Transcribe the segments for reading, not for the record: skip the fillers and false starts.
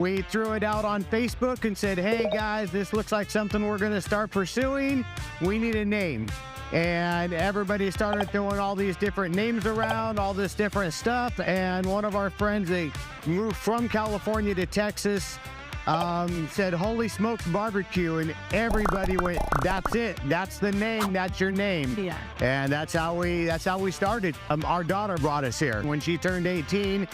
We threw it out on Facebook and said, hey guys, this looks like something we're going to start pursuing. We need a name. And everybody started throwing all these different names around, all this different stuff. And one of our friends, they moved from California to Texas, said, Holy Smokes Barbecue. And everybody went, that's it. That's the name. That's your name. Yeah. And that's how we started. Our daughter brought us here. When she turned 18,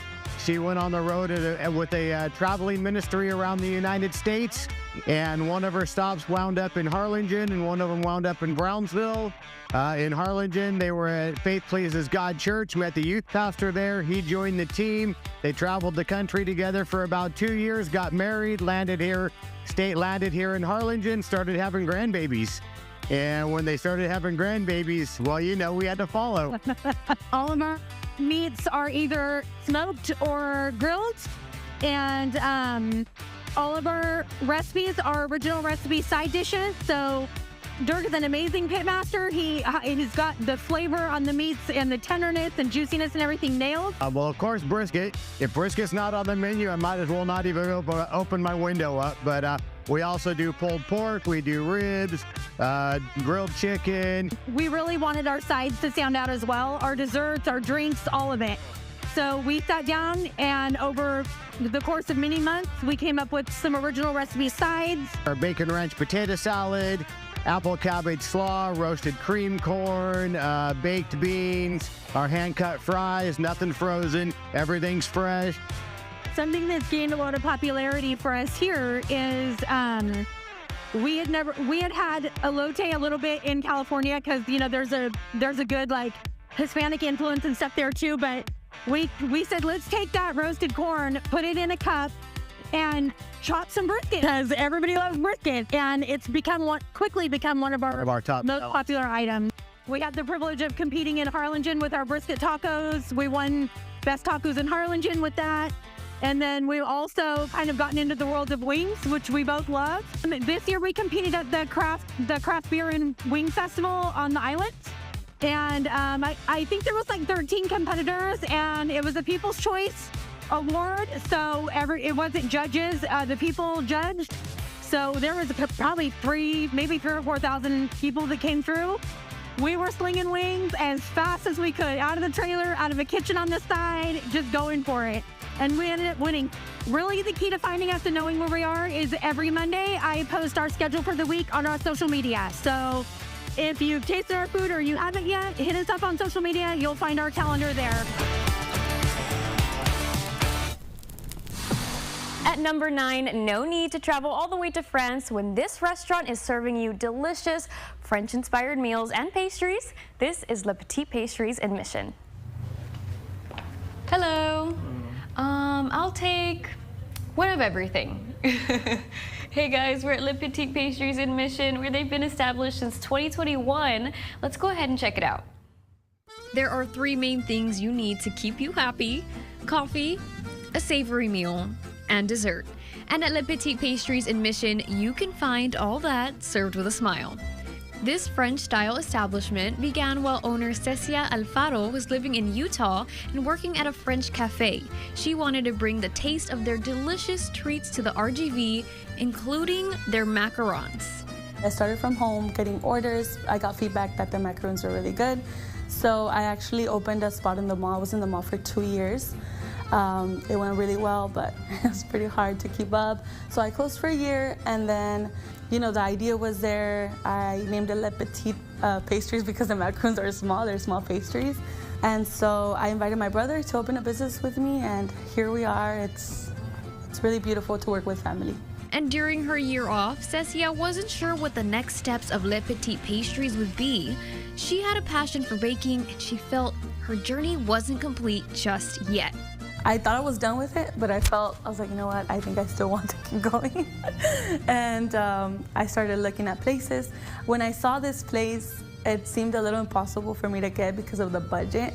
she went on the road with a traveling ministry around the United States, and one of her stops wound up in Harlingen, and one of them wound up in Brownsville. In Harlingen, they were at Faith Pleases God Church, met the youth pastor there. He joined the team. They traveled the country together for about 2 years, got married, landed here in Harlingen, started having grandbabies. And when they started having grandbabies, well, you know, we had to follow. All of our meats are either smoked or grilled, and all of our recipes are original recipe side dishes. So Dirk is an amazing pitmaster. He's got the flavor on the meats and the tenderness and juiciness and everything nailed. Well, of course, brisket. If brisket's not on the menu, I might as well not even open my window up. But we also do pulled pork. We do ribs, grilled chicken. We really wanted our sides to stand out as well. Our desserts, our drinks, all of it. So we sat down, and over the course of many months, we came up with some original recipe sides. Our bacon ranch potato salad, apple cabbage slaw, roasted cream corn, baked beans, our hand-cut fries, nothing frozen, everything's fresh. Something that's gained a lot of popularity for us here is we had had elote a little bit in California, because you know there's a good like Hispanic influence and stuff there too, but we said, let's take that roasted corn, put it in a cup, and chop some brisket, because everybody loves brisket, and it's quickly become one of our top most popular items. We had the privilege of competing in Harlingen with our brisket tacos. We won Best Tacos in Harlingen with that. And then we've also kind of gotten into the world of wings, which we both love. This year we competed at the craft beer and wing festival on the island. And I think there was like 13 competitors, and it was a People's Choice Award. So it wasn't judges, the people judged. So there was probably maybe 3,000 or 4,000 people that came through. We were slinging wings as fast as we could, out of the trailer, out of a kitchen on the side, just going for it. And we ended up winning. Really, the key to finding us and knowing where we are is every Monday, I post our schedule for the week on our social media. So if you've tasted our food or you haven't yet, hit us up on social media. You'll find our calendar there. At number 9, no need to travel all the way to France when this restaurant is serving you delicious French-inspired meals and pastries. This is Le Petit Pastries in Mission. Hello. I'll take one of everything. Hey guys, we're at Le Petit Pastries in Mission, where they've been established since 2021. Let's go ahead and check it out. There are 3 main things you need to keep you happy: coffee, a savory meal, and dessert. And at Le Petit Pastries in Mission, you can find all that served with a smile. This French-style establishment began while owner Cecia Alfaro was living in Utah and working at a French cafe. She wanted to bring the taste of their delicious treats to the RGV, including their macarons. I started from home getting orders. I got feedback that the macarons were really good. So I actually opened a spot in the mall. I was in the mall for 2 years. It went really well, but it was pretty hard to keep up. So I closed for a year, and then, you know, the idea was there. I named it Le Petit Pastries because the macarons are small. They're small pastries. And so I invited my brother to open a business with me, and here we are. It's really beautiful to work with family. And during her year off, Cecia wasn't sure what the next steps of Le Petit Pastries would be. She had a passion for baking, and she felt her journey wasn't complete just yet. I thought I was done with it, but I was like, you know what, I think I still want to keep going. And I started looking at places. When I saw this place, it seemed a little impossible for me to get because of the budget.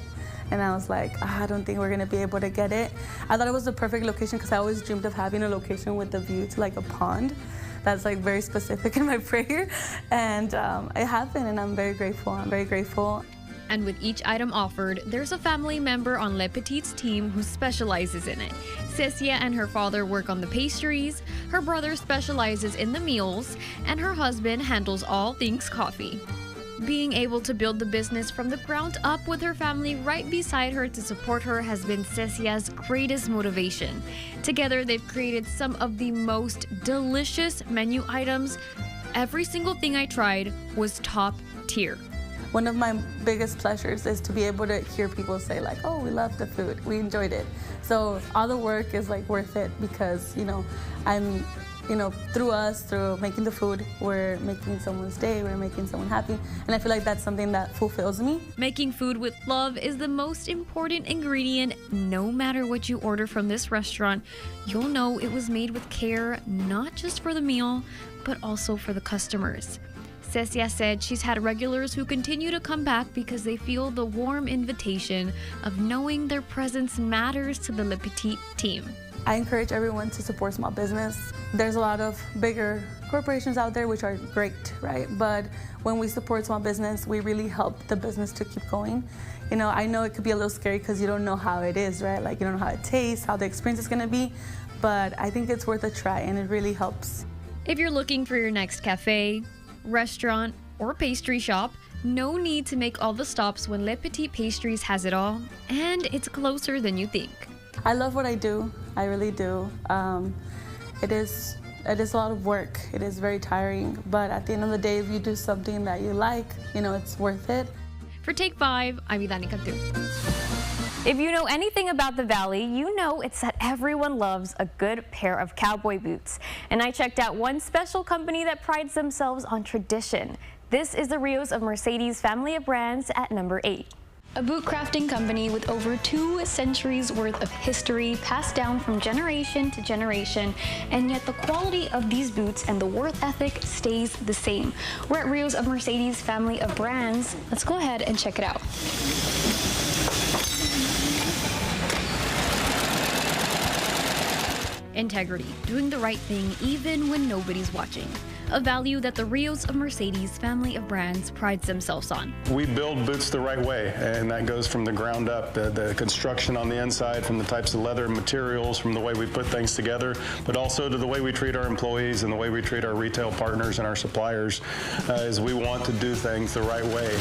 And I was like, I don't think we're gonna be able to get it. I thought it was the perfect location because I always dreamed of having a location with the view to like a pond. That's like very specific in my prayer. And it happened, and I'm very grateful. And with each item offered, there's a family member on Le Petit's team who specializes in it. Cecia and her father work on the pastries, her brother specializes in the meals, and her husband handles all things coffee. Being able to build the business from the ground up with her family right beside her to support her has been Cecia's greatest motivation. Together, they've created some of the most delicious menu items. Every single thing I tried was top tier. One of my biggest pleasures is to be able to hear people say like, oh, we love the food, we enjoyed it. So all the work is like worth it because, through making the food, we're making someone's day, we're making someone happy. And I feel like that's something that fulfills me. Making food with love is the most important ingredient. No matter what you order from this restaurant, you'll know it was made with care, not just for the meal, but also for the customers. Cecia said she's had regulars who continue to come back because they feel the warm invitation of knowing their presence matters to the Le Petit team. I encourage everyone to support small business. There's a lot of bigger corporations out there which are great, right? But when we support small business, we really help the business to keep going. I know it could be a little scary because you don't know how it is, right? Like you don't know how it tastes, how the experience is gonna be, but I think it's worth a try and it really helps. If you're looking for your next cafe, restaurant, or pastry shop, no need to make all the stops when Le Petit Pastries has it all, and it's closer than you think. I love what I do, I really do. It is a lot of work, it is very tiring, but at the end of the day, if you do something that you like, it's worth it. For Take 5, I'm Idani Cantu. If you know anything about the Valley, you know it's that everyone loves a good pair of cowboy boots. And I checked out one special company that prides themselves on tradition. This is the Rios of Mercedes family of brands at number 8. A boot crafting company with over 2 centuries worth of history passed down from generation to generation, and yet the quality of these boots and the work ethic stays the same. We're at Rios of Mercedes family of brands. Let's go ahead and check it out. Integrity, doing the right thing even when nobody's watching. A value that the Rios of Mercedes family of brands prides themselves on. We build boots the right way, and that goes from the ground up, the construction on the inside, from the types of leather materials, from the way we put things together, but also to the way we treat our employees and the way we treat our retail partners and our suppliers, as we want to do things the right way.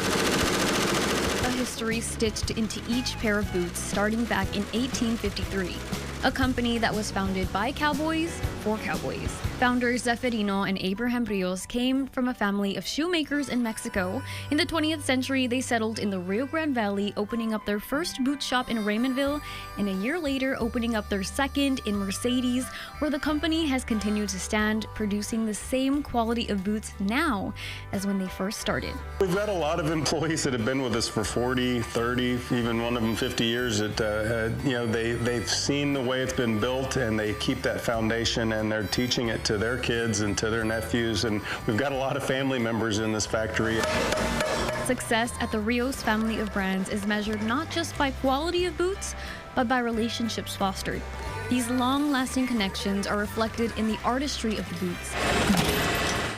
A history stitched into each pair of boots starting back in 1853. A company that was founded by cowboys for cowboys. Founders Zeferino and Abraham Rios came from a family of shoemakers in Mexico. In the 20th century, they settled in the Rio Grande Valley, opening up their first boot shop in Raymondville, and a year later opening up their second in Mercedes, where the company has continued to stand, producing the same quality of boots now as when they first started. We've got a lot of employees that have been with us for 40, 30, even one of them 50 years. They've seen the way it's been built, and they keep that foundation, and they're teaching it to their kids and to their nephews, and we've got a lot of family members in this factory. Success at the Rios family of brands is measured not just by quality of boots, but by relationships fostered. These long-lasting connections are reflected in the artistry of the boots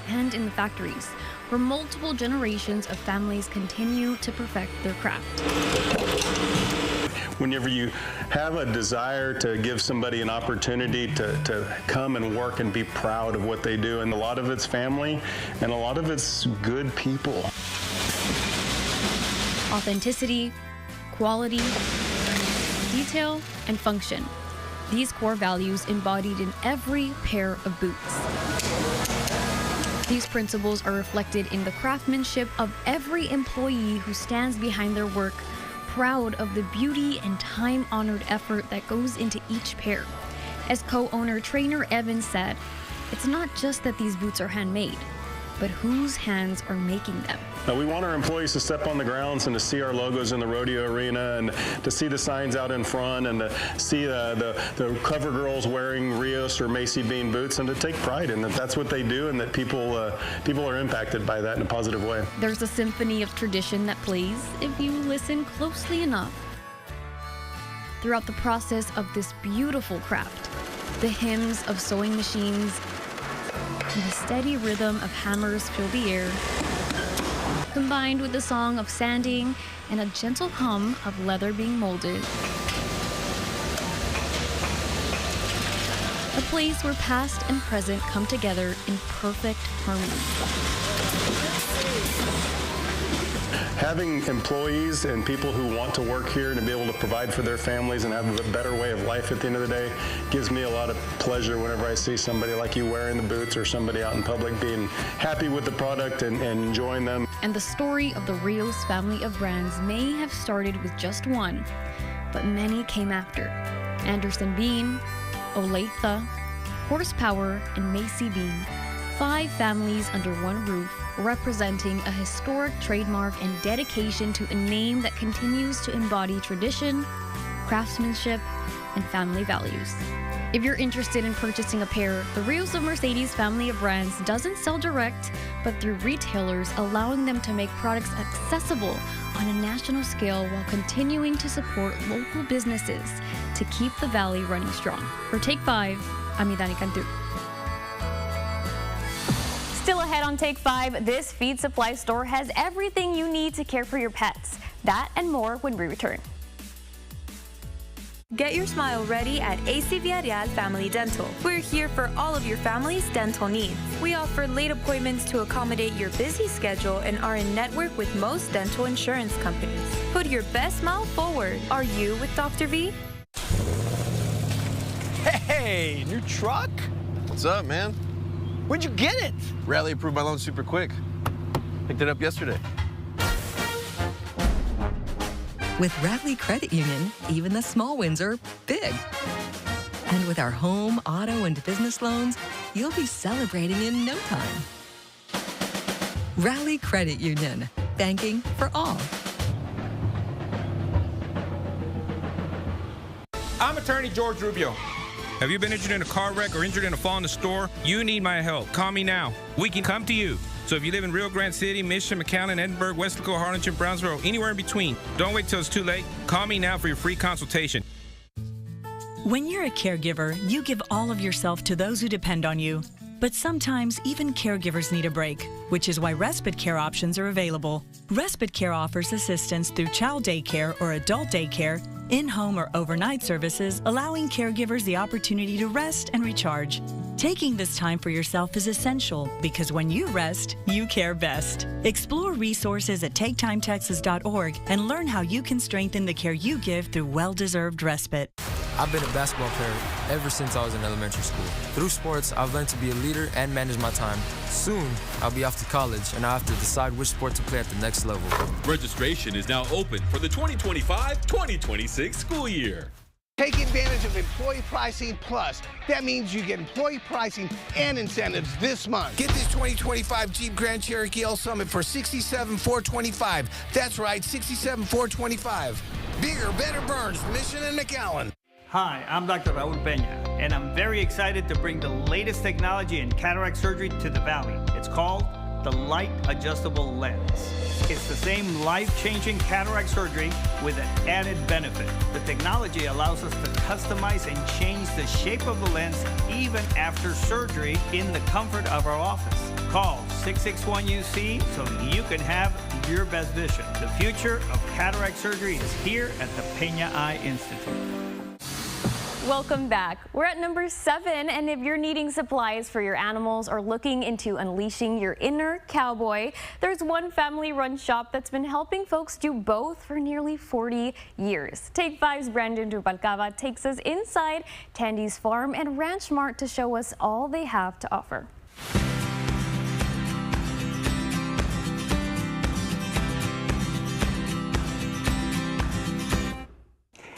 and in the factories, where multiple generations of families continue to perfect their craft. Whenever you have a desire to give somebody an opportunity to come and work and be proud of what they do, and a lot of it's family and a lot of it's good people. Authenticity, quality, detail, and function. These core values embodied in every pair of boots. These principles are reflected in the craftsmanship of every employee who stands behind their work, proud of the beauty and time-honored effort that goes into each pair. As co-owner Trainer Evans said, it's not just that these boots are handmade, but whose hands are making them. We want our employees to step on the grounds and to see our logos in the rodeo arena, and to see the signs out in front, and to see the cover girls wearing Rios or Macy Bean boots, and to take pride in that that's what they do, and that people are impacted by that in a positive way. There's a symphony of tradition that plays if you listen closely enough. Throughout the process of this beautiful craft, the hymns of sewing machines and the steady rhythm of hammers fill the air. combined with the song of sanding and a gentle hum of leather being molded. A place where past and present come together in perfect harmony. Having employees and people who want to work here and to be able to provide for their families and have a better way of life at the end of the day gives me a lot of pleasure whenever I see somebody like you wearing the boots or somebody out in public being happy with the product and enjoying them. And the story of the Rios family of brands may have started with just one, but many came after. Anderson Bean, Olathe, Horsepower, and Macy Bean. 5 families under one roof, representing a historic trademark and dedication to a name that continues to embody tradition, craftsmanship, and family values. If you're interested in purchasing a pair, the Rios of Mercedes family of brands doesn't sell direct, but through retailers, allowing them to make products accessible on a national scale while continuing to support local businesses to keep the Valley running strong. For Take 5, I'm Idani Cantu. Still ahead on Take 5, this feed supply store has everything you need to care for your pets. That and more when we return. Get your smile ready at AC Villarreal Family Dental. We're here for all of your family's dental needs. We offer late appointments to accommodate your busy schedule and are in network with most dental insurance companies. Put your best smile forward. Are you with Dr. V? Hey, new truck? What's up, man? Where'd you get it? Rally approved my loan super quick. Picked it up yesterday. With Rally Credit Union, even the small wins are big. And with our home, auto, and business loans, you'll be celebrating in no time. Rally Credit Union, banking for all. I'm attorney George Rubio. Have you been injured in a car wreck or injured in a fall in the store? You need my help. Call me now. We can come to you. So if you live in Rio Grande City, Mission, McAllen, Edinburgh, Weslaco, Harlingen, Brownsville, anywhere in between, don't wait till it's too late. Call me now for your free consultation. When you're a caregiver, you give all of yourself to those who depend on you. But sometimes even caregivers need a break, which is why Respite Care options are available. Respite Care offers assistance through child daycare or adult daycare, in-home or overnight services, allowing caregivers the opportunity to rest and recharge. Taking this time for yourself is essential because when you rest, you care best. Explore resources at TakeTimeTexas.org and learn how you can strengthen the care you give through well-deserved respite. I've been a basketball player ever since I was in elementary school. Through sports, I've learned to be a leader and manage my time. Soon, I'll be off to college, and I'll have to decide which sport to play at the next level. Registration is now open for the 2025-2026 school year. Take advantage of Employee Pricing Plus. That means you get employee pricing and incentives this month. Get this 2025 Jeep Grand Cherokee L Summit for $67,425. That's right, $67,425. Bigger, better burns, Mission and McAllen. Hi, I'm Dr. Raul Peña, and I'm very excited to bring the latest technology in cataract surgery to the Valley. It's called the Light Adjustable Lens. It's the same life-changing cataract surgery with an added benefit. The technology allows us to customize and change the shape of the lens even after surgery in the comfort of our office. Call 661-UC so you can have your best vision. The future of cataract surgery is here at the Peña Eye Institute. Welcome back. We're at number 7, and if you're needing supplies for your animals or looking into unleashing your inner cowboy, there's one family-run shop that's been helping folks do both for nearly 40 years. Take 5's Brandon Rubalcaba takes us inside Tandy's Farm and Ranch Mart to show us all they have to offer.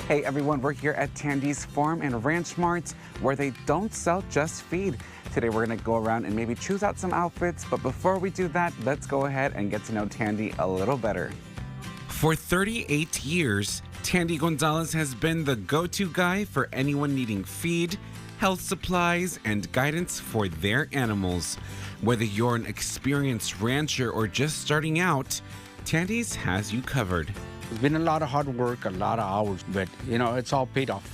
Hey everyone, we're here at Tandy's Farm and Ranch Mart, where they don't sell just feed. Today we're gonna go around and maybe choose out some outfits, but before we do that, let's go ahead and get to know Tandy a little better. For 38 years, Tandy Gonzalez has been the go-to guy for anyone needing feed, health supplies, and guidance for their animals. Whether you're an experienced rancher or just starting out, Tandy's has you covered. It's been a lot of hard work, a lot of hours, but you know, it's all paid off.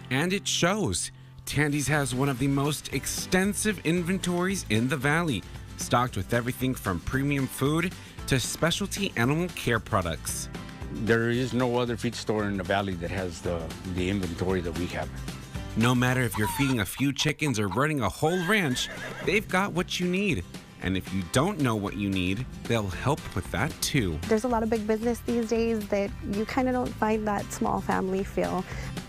And it shows. Tandy's has one of the most extensive inventories in the Valley. stocked with everything from premium food to specialty animal care products. There is no other feed store in the valley that has the inventory that we have. No matter if you're feeding a few chickens or running a whole ranch, they've got what you need. And if you don't know what you need, they'll help with that too. There's a lot of big business these days that you kind of don't find that small family feel.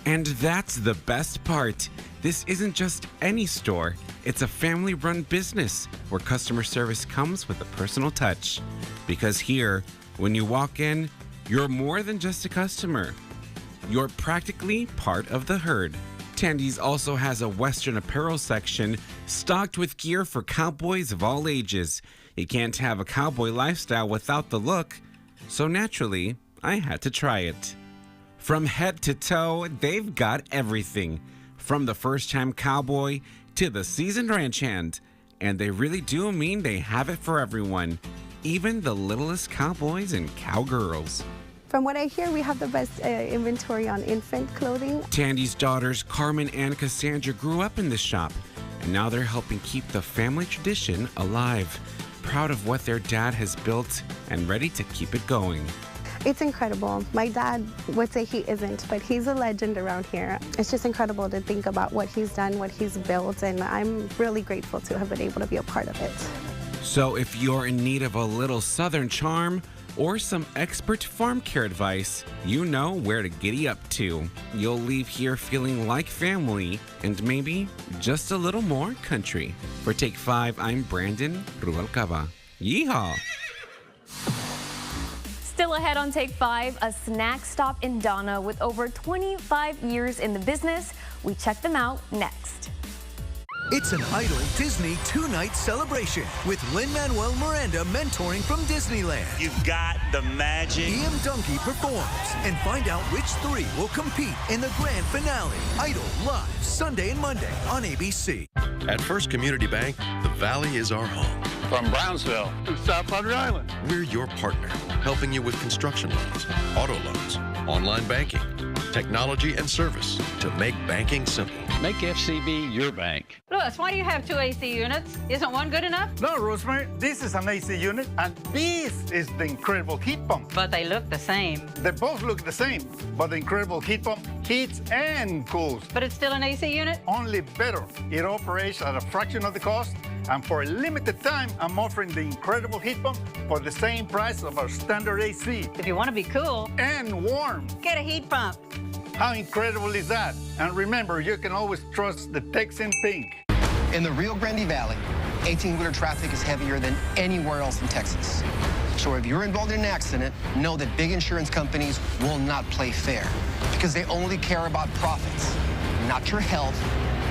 And that's the best part. This isn't just any store. It's a family-run business where customer service comes with a personal touch. Because here, when you walk in, you're more than just a customer. You're practically part of the herd. Tandy's also has a Western apparel section stocked with gear for cowboys of all ages. You can't have a cowboy lifestyle without the look, so naturally, I had to try it. From head to toe, they've got everything, from the first-time cowboy to the seasoned ranch hand. And they really do mean they have it for everyone, even the littlest cowboys and cowgirls. From what I hear, we have the best inventory on infant clothing. Tandy's daughters, Carmen and Cassandra, grew up in this shop, and now they're helping keep the family tradition alive. Proud of what their dad has built and ready to keep it going. It's incredible. My dad would say he isn't, but he's a legend around here. It's just incredible to think about what he's done, what he's built, and I'm really grateful to have been able to be a part of it. So if you're in need of a little Southern charm or some expert farm care advice, you know where to giddy up to. You'll leave here feeling like family and maybe just a little more country. For Take 5, I'm Brandon Rubalcaba. Yeehaw! Still ahead on Take 5, a snack stop in Donna with over 25 years in the business. We check them out next. It's an Idol Disney two-night celebration with Lin-Manuel Miranda mentoring from Disneyland. You've got the magic. Ian Dunkey performs and find out which three will compete in the grand finale. Idol live Sunday and Monday on ABC. At First Community Bank, the Valley is our home. From Brownsville to South Padre Island. We're your partner, helping you with construction loans, auto loans, online banking, technology and service to make banking simple. Make FCB your bank. Louis, why do you have two AC units? Isn't one good enough? No, Rosemary, this is an AC unit, and this is the incredible heat pump. But they look the same. They both look the same, but the incredible heat pump heats and cools. But it's still an AC unit? Only better. It operates at a fraction of the cost, and for a limited time, I'm offering the incredible heat pump for the same price of our standard AC. If you want to be cool and warm, get a heat pump. How incredible is that? And remember, you can always trust the Texan Pink. In the Rio Grande Valley, 18-wheeler traffic is heavier than anywhere else in Texas. So if you're involved in an accident, know that big insurance companies will not play fair because they only care about profits, not your health,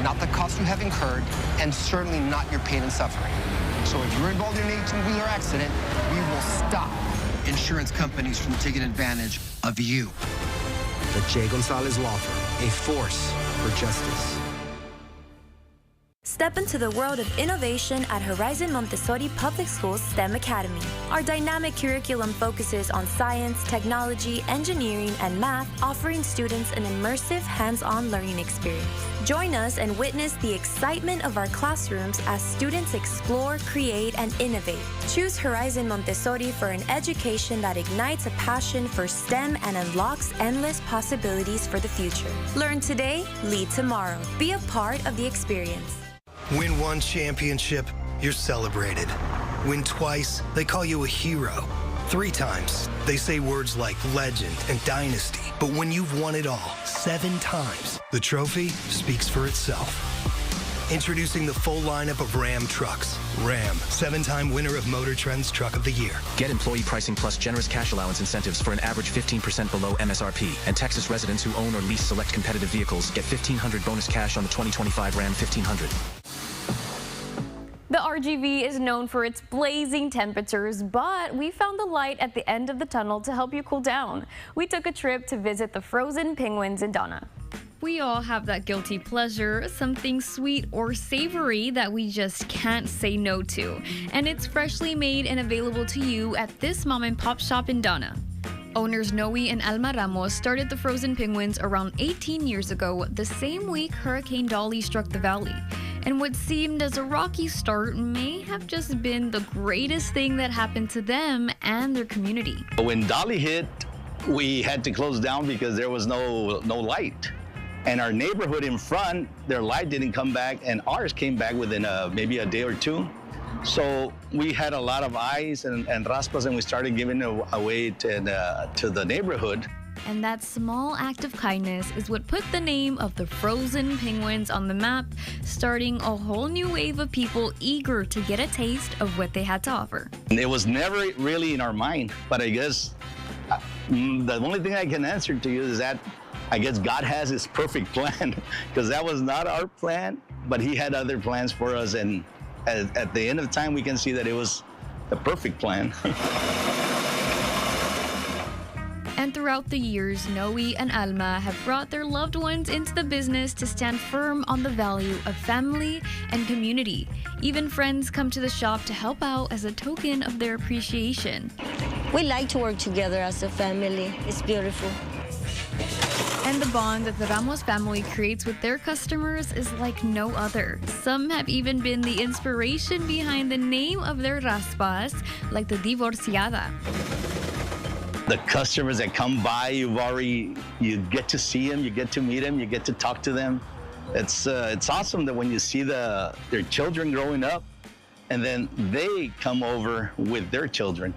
not the cost you have incurred, and certainly not your pain and suffering. So if you're involved in an 18-wheeler accident, we will stop insurance companies from taking advantage of you. The Jay Gonzalez Law Firm, a force for justice. Step into the world of innovation at Horizon Montessori Public Schools STEM Academy. Our dynamic curriculum focuses on science, technology, engineering, and math, offering students an immersive, hands-on learning experience. Join us and witness the excitement of our classrooms as students explore, create, and innovate. Choose Horizon Montessori for an education that ignites a passion for STEM and unlocks endless possibilities for the future. Learn today, lead tomorrow. Be a part of the experience. Win one championship, you're celebrated. Win twice, they call you a hero. 3 times, they say words like legend and dynasty. But when you've won it all 7 times, the trophy speaks for itself. Introducing the full lineup of Ram trucks. Ram, 7-time winner of Motor Trend's Truck of the Year. Get employee pricing plus generous cash allowance incentives for an average 15% below MSRP. And Texas residents who own or lease select competitive vehicles get $1,500 bonus cash on the 2025 Ram 1500. The RGV is known for its blazing temperatures, but we found the light at the end of the tunnel to help you cool down. We took a trip to visit the frozen penguins in Donna. We all have that guilty pleasure, something sweet or savory that we just can't say no to. And it's freshly made and available to you at this mom and pop shop in Donna. Owners Noe and Alma Ramos started the Frozen Penguins around 18 years ago, the same week Hurricane Dolly struck the valley. And what seemed as a rocky start may have just been the greatest thing that happened to them and their community. When Dolly hit, we had to close down because there was no light. And our neighborhood in front, their light didn't come back, and ours came back within maybe a day or two. So we had a lot of eyes and raspas, and we started giving away to the neighborhood. And that small act of kindness is what put the name of the Frozen Penguins on the map, starting a whole new wave of people eager to get a taste of what they had to offer. It was never really in our mind, but I guess the only thing I can answer to you is that I guess God has his perfect plan, because that was not our plan, but he had other plans for us, and at the end of time, we can see that it was the perfect plan. And throughout the years, Noe and Alma have brought their loved ones into the business to stand firm on the value of family and community. Even friends come to the shop to help out as a token of their appreciation. We like to work together as a family. It's beautiful. And the bond that the Ramos family creates with their customers is like no other. Some have even been the inspiration behind the name of their raspas, like the Divorciada. The customers that come by, you get to see them, you get to meet them, you get to talk to them. It's awesome that when you see their children growing up, and then they come over with their children,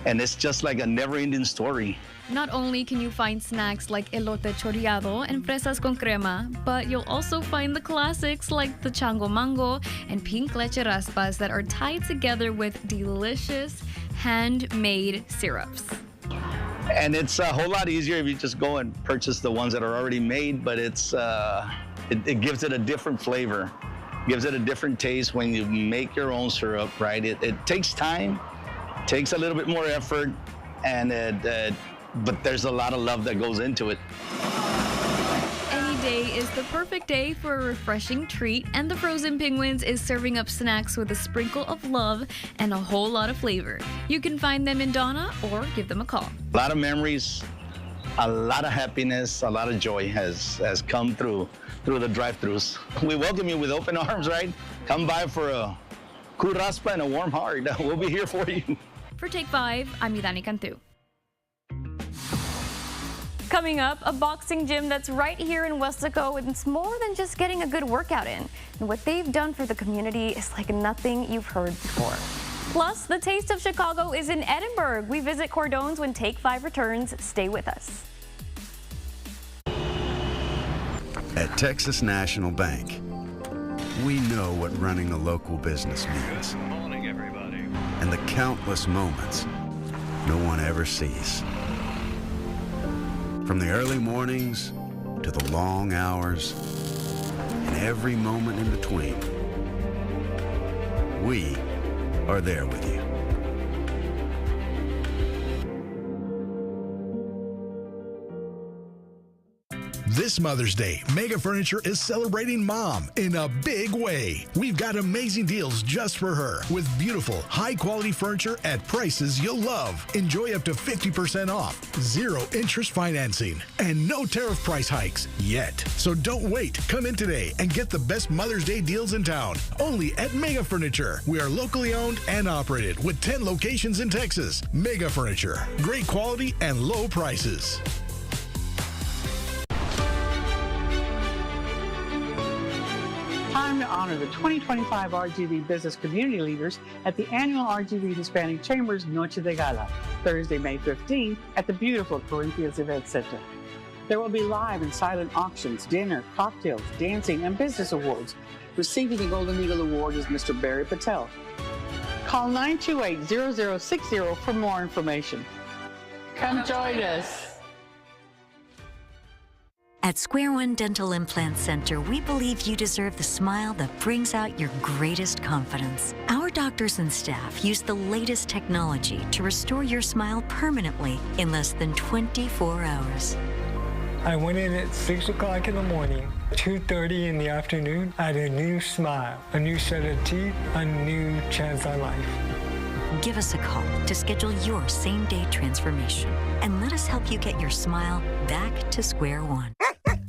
and it's just like a never-ending story. Not only can you find snacks like elote choreado and fresas con crema, but you'll also find the classics like the chango mango and pink leche raspas that are tied together with delicious handmade syrups. And it's a whole lot easier if you just go and purchase the ones that are already made, but it gives it a different flavor, gives it a different taste when you make your own syrup, right? It takes time, takes a little bit more effort, and but there's a lot of love that goes into it. Any day is the perfect day for a refreshing treat, and the Frozen Penguins is serving up snacks with a sprinkle of love and a whole lot of flavor. You can find them in Donna or give them a call. A lot of memories, a lot of happiness, a lot of joy has come through the drive-thrus. We welcome you with open arms, right? Come by for a cool raspa and a warm heart. We'll be here for you. For Take 5, I'm Idani Cantu. Coming up, a boxing gym that's right here in Weslaco, and it's more than just getting a good workout in. And what they've done for the community is like nothing you've heard before. Plus, the taste of Chicago is in Edinburgh. We visit Cordones when Take 5 returns. Stay with us. At Texas National Bank, we know what running a local business means. Good morning, everybody. And the countless moments no one ever sees. From the early mornings to the long hours and every moment in between, we are there with you. This Mother's Day, Mega Furniture is celebrating Mom in a big way. We've got amazing deals just for her with beautiful, high-quality furniture at prices you'll love. Enjoy up to 50% off, 0 interest financing, and no tariff price hikes yet. So don't wait. Come in today and get the best Mother's Day deals in town. Only at Mega Furniture. We are locally owned and operated with 10 locations in Texas. Mega Furniture. Great quality and low prices. Time to honor the 2025 RGV Business Community Leaders at the annual RGV Hispanic Chambers Noche de Gala, Thursday, May 15th at the beautiful Corinthians Event Center. There will be live and silent auctions, dinner, cocktails, dancing, and business awards. Receiving the Golden Eagle Award is Mr. Barry Patel. Call 928-0060 for more information. Come join us. At Square One Dental Implant Center, we believe you deserve the smile that brings out your greatest confidence. Our doctors and staff use the latest technology to restore your smile permanently in less than 24 hours. I went in at 6 o'clock in the morning, 2:30 in the afternoon. I had a new smile, a new set of teeth, a new chance on life. Give us a call to schedule your same-day transformation and let us help you get your smile back to square one.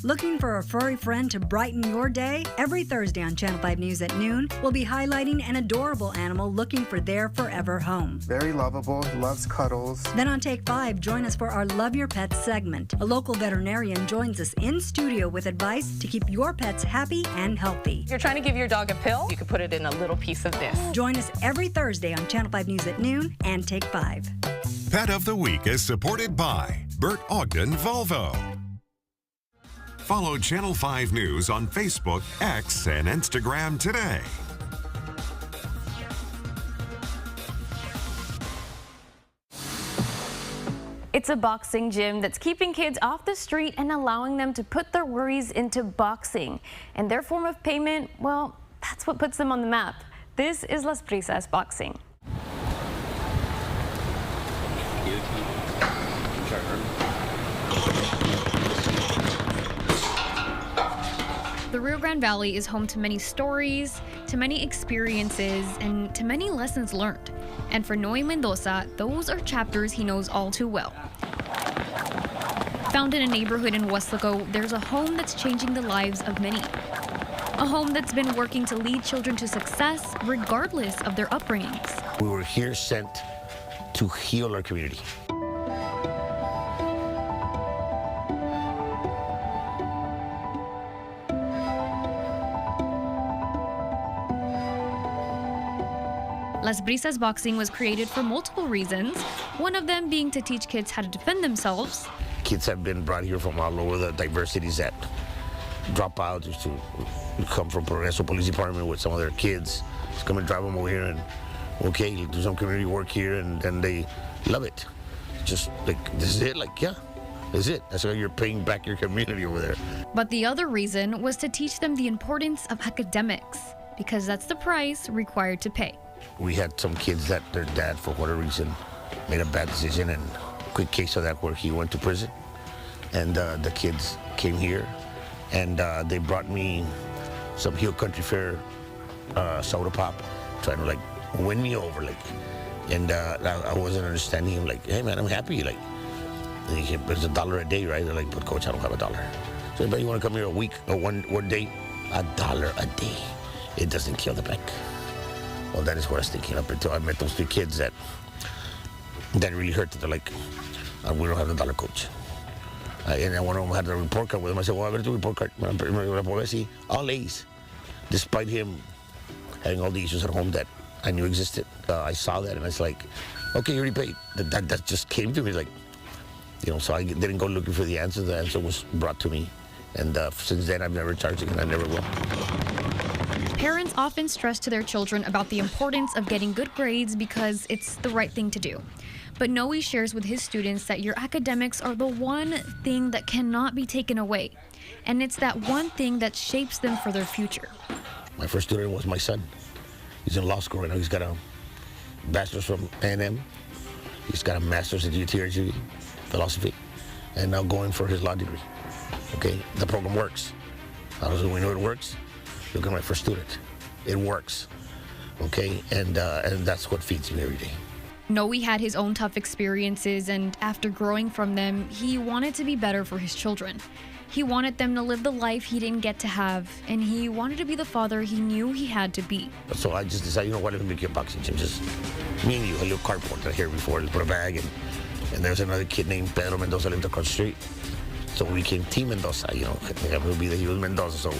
Looking for a furry friend to brighten your day? Every Thursday on Channel 5 News at noon, we'll be highlighting an adorable animal looking for their forever home. Very lovable, loves cuddles. Then on Take 5, join us for our Love Your Pets segment. A local veterinarian joins us in studio with advice to keep your pets happy and healthy. If you're trying to give your dog a pill, you could put it in a little piece of this. Join us every Thursday on Channel 5 News at noon and Take 5. Pet of the Week is supported by Bert Ogden Volvo. Follow Channel 5 News on Facebook, X, and Instagram today. It's a boxing gym that's keeping kids off the street and allowing them to put their worries into boxing. And their form of payment, well, that's what puts them on the map. This is Las Brisas Boxing. The Rio Grande Valley is home to many stories, to many experiences, and to many lessons learned. And for Noe Mendoza, those are chapters he knows all too well. Found in a neighborhood in Weslaco, there's a home that's changing the lives of many. A home that's been working to lead children to success regardless of their upbringings. We were here sent to heal our community. Las Brisas Boxing was created for multiple reasons, one of them being to teach kids how to defend themselves. Kids have been brought here from all over the diversities that drop out just to come from Progreso Police Department with some of their kids. Just come and drive them over here and, okay, do some community work here, and then they love it. Just like, this is it, like, yeah, this is it. That's how you're paying back your community over there. But the other reason was to teach them the importance of academics, because that's the price required to pay. We had some kids that their dad, for whatever reason, made a bad decision, and quick case of that where he went to prison. And the kids came here, and they brought me some Hill Country Fair soda pop, trying to like win me over, like. And I wasn't understanding him, like, hey man, I'm happy, like. And he said, it's $1 a day, right? They're like, but coach, I don't have $1. So anybody want to come here a week or one day? $1 a day. It doesn't kill the bank. Well, that is what I was thinking up until I met those 3 kids that really hurt. They're like, we don't have $1, coach. And one of them had a report card with him. I said, well, I better do a report card. All A's, despite him having all the issues at home that I knew existed. I saw that, and I was like, okay, you already paid. That just came to me, like, you know, so I didn't go looking for the answer. The answer was brought to me. And since then, I've never charged it, and I never will. Parents often stress to their children about the importance of getting good grades because it's the right thing to do. But Noe shares with his students that your academics are the one thing that cannot be taken away. And it's that one thing that shapes them for their future. My first student was my son. He's in law school right now. He's got a bachelor's from A&M. He's got a master's at UTRGV, philosophy, and now going for his law degree. Okay, the program works. How do we know it works? Look at my first student. It works, okay? And that's what feeds me every day. Noe had his own tough experiences, and after growing from them, he wanted to be better for his children. He wanted them to live the life he didn't get to have, and he wanted to be the father he knew he had to be. So I just decided, you know what, let me make you a boxing gym. Just me and you, a little carport that I heard before, let's put a bag, and there's another kid named Pedro Mendoza lived across the street. So we became Team Mendoza, you know, it would be that he was Mendoza, so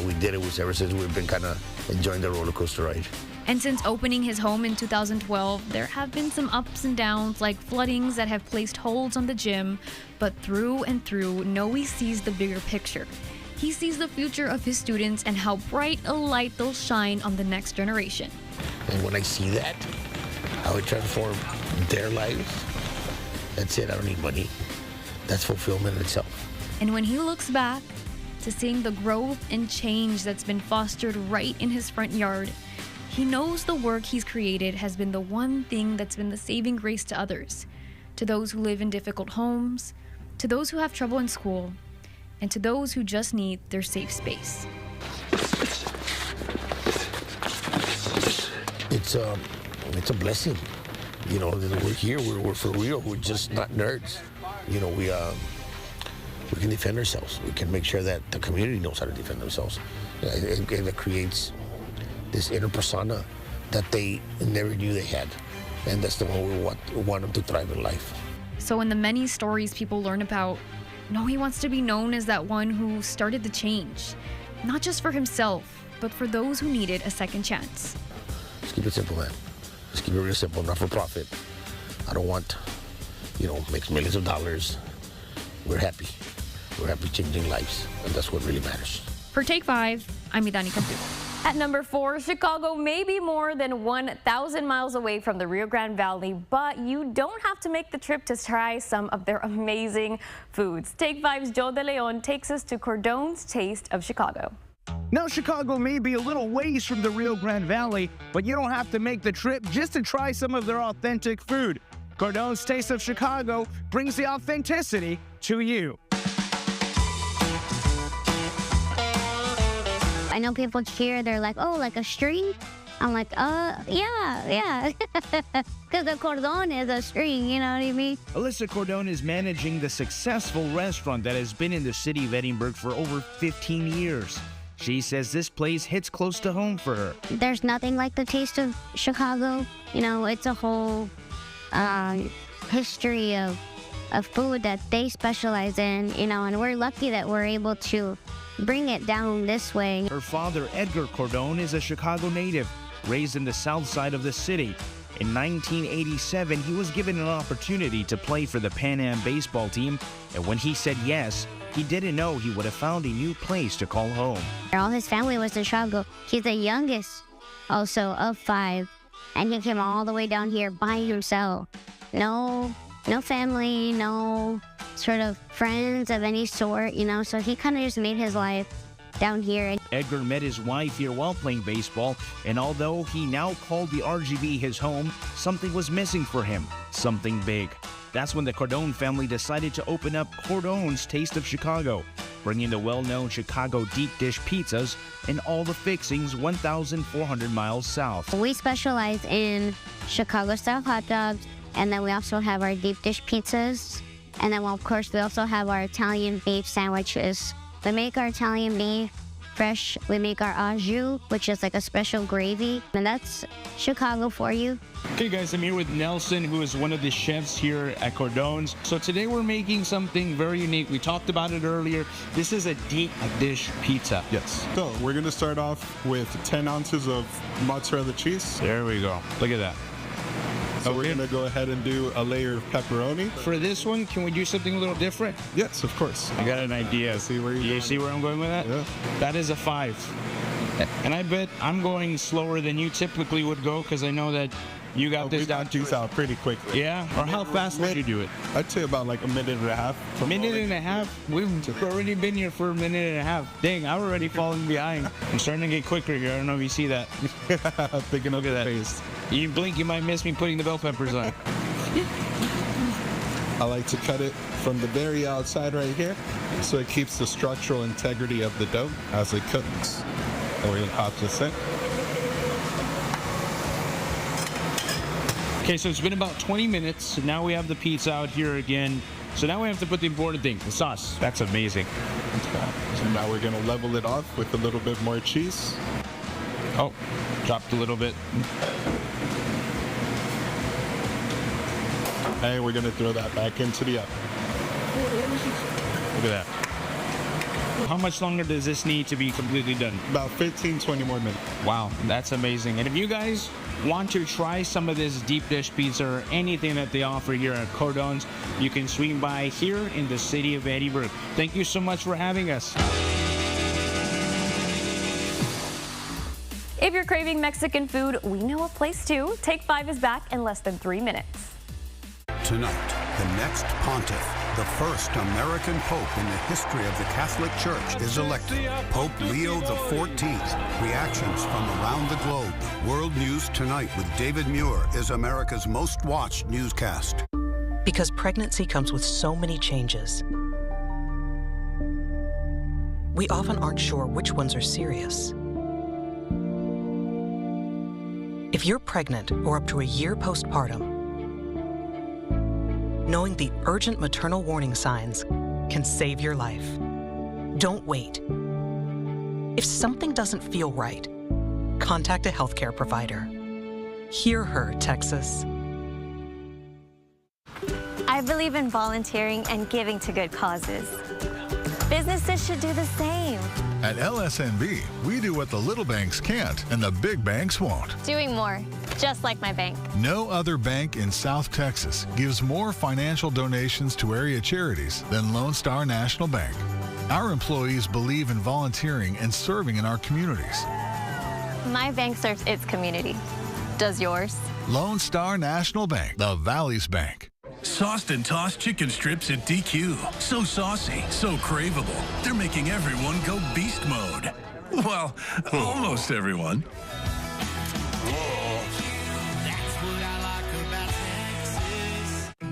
we did it ever since. We've been kind of enjoying the roller coaster ride. And since opening his home in 2012, there have been some ups and downs like floodings that have placed holds on the gym, but through and through, Noe sees the bigger picture. He sees the future of his students and how bright a light they'll shine on the next generation. And when I see that, how it transformed their lives, that's it, I don't need money. That's fulfillment in itself. And when he looks back to seeing the growth and change that's been fostered right in his front yard, he knows the work he's created has been the one thing that's been the saving grace to others, to those who live in difficult homes, to those who have trouble in school, and to those who just need their safe space. It's a blessing. You know, we're here, we're for real, we're just not nerds. You know, we can defend ourselves. We can make sure that the community knows how to defend themselves. It creates this inner persona that they never knew they had. And that's the one we want them to thrive in life. So in the many stories people learn about, Noe wants to be known as that one who started the change. Not just for himself, but for those who needed a second chance. Let's keep it simple, man. Let's keep it really simple, not for profit. I don't want, make millions of dollars. We're happy. We're happy changing lives, and that's what really matters. For Take 5, I'm Idani Cantu. At number 4, Chicago may be more than 1,000 miles away from the Rio Grande Valley, but you don't have to make the trip to try some of their amazing foods. Take 5's Joe De Leon takes us to Cordone's Taste of Chicago. Now, Chicago may be a little ways from the Rio Grande Valley, but you don't have to make the trip just to try some of their authentic food. Cordone's Taste of Chicago brings the authenticity to you. I know people here, they're like, oh, like a string? I'm like, yeah. Because the cordon is a string, you know what I mean? Alyssa Cordone is managing the successful restaurant that has been in the city of Edinburgh for over 15 years. She says this place hits close to home for her. There's nothing like the Taste of Chicago. It's a whole history of food that they specialize in, and we're lucky that we're able to bring it down this way. Her father, Edgar Cordone, is a Chicago native, raised in the south side of the city. In 1987, he was given an opportunity to play for the Pan Am baseball team, and when he said yes, he didn't know he would have found a new place to call home. All his family was in Chicago. He's the youngest also of 5, and he came all the way down here by himself. No family, no sort of friends of any sort, so he kind of just made his life down here. Edgar met his wife here while playing baseball, and although he now called the RGV his home, something was missing for him, something big. That's when the Cordone family decided to open up Cordone's Taste of Chicago, bringing the well-known Chicago deep dish pizzas and all the fixings 1,400 miles south. We specialize in Chicago-style hot dogs, and then we also have our deep dish pizzas. And then, of course, we also have our Italian beef sandwiches. We make our Italian beef fresh. We make our au jus, which is like a special gravy. And that's Chicago for you. Okay, guys, I'm here with Nelson, who is one of the chefs here at Cordone's. So today we're making something very unique. We talked about it earlier. This is a deep dish pizza. Yes. So we're going to start off with 10 ounces of mozzarella cheese. There we go. Look at that. So we're going to go ahead and do a layer of pepperoni. For this one, can we do something a little different? Yes, of course. I got an idea. See where you see where I'm going with that? Yeah. That is a 5. And I bet I'm going slower than you typically would go because I know that you got this down to out pretty quickly. Yeah? Or how fast would you do it? I'd say about like a minute and a half. A minute and a half? We've already been here for a minute and a half. Dang, I'm already falling behind. I'm starting to get quicker here. I don't know if you see that. Picking up Look at that. pace. You blink, you might miss me putting the bell peppers on. I like to cut it from the very outside right here so it keeps the structural integrity of the dough as it cooks. And we're going to pop this in. Okay, so it's been about 20 minutes. So now we have the pizza out here again. So now we have to put the important thing, the sauce. That's amazing. So now we're going to level it off with a little bit more cheese. Oh, dropped a little bit. And we're going to throw that back into the oven. Look at that. How much longer does this need to be completely done? About 15-20 more minutes. Wow, that's amazing. And if you guys want to try some of this deep dish pizza or anything that they offer here at Cordone's, you can swing by here in the city of Edinburgh. Thank you so much for having us. If you're craving Mexican food, we know a place too. Take 5 is back in less than 3 minutes. Tonight, the next pontiff, the first American pope in the history of the Catholic Church, is elected. Pope Leo XIV. Reactions from around the globe. World News Tonight with David Muir is America's most watched newscast. Because pregnancy comes with so many changes, we often aren't sure which ones are serious. If you're pregnant or up to a year postpartum, knowing the urgent maternal warning signs can save your life. Don't wait. If something doesn't feel right, contact a healthcare provider. Hear her, Texas. I believe in volunteering and giving to good causes. Businesses should do the same. At LSNB, we do what the little banks can't and the big banks won't. Doing more, just like my bank. No other bank in South Texas gives more financial donations to area charities than Lone Star National Bank. Our employees believe in volunteering and serving in our communities. My bank serves its community. Does yours? Lone Star National Bank, the Valley's bank. Sauced and tossed chicken strips at DQ. So saucy, so craveable. They're making everyone go beast mode. Well, almost everyone.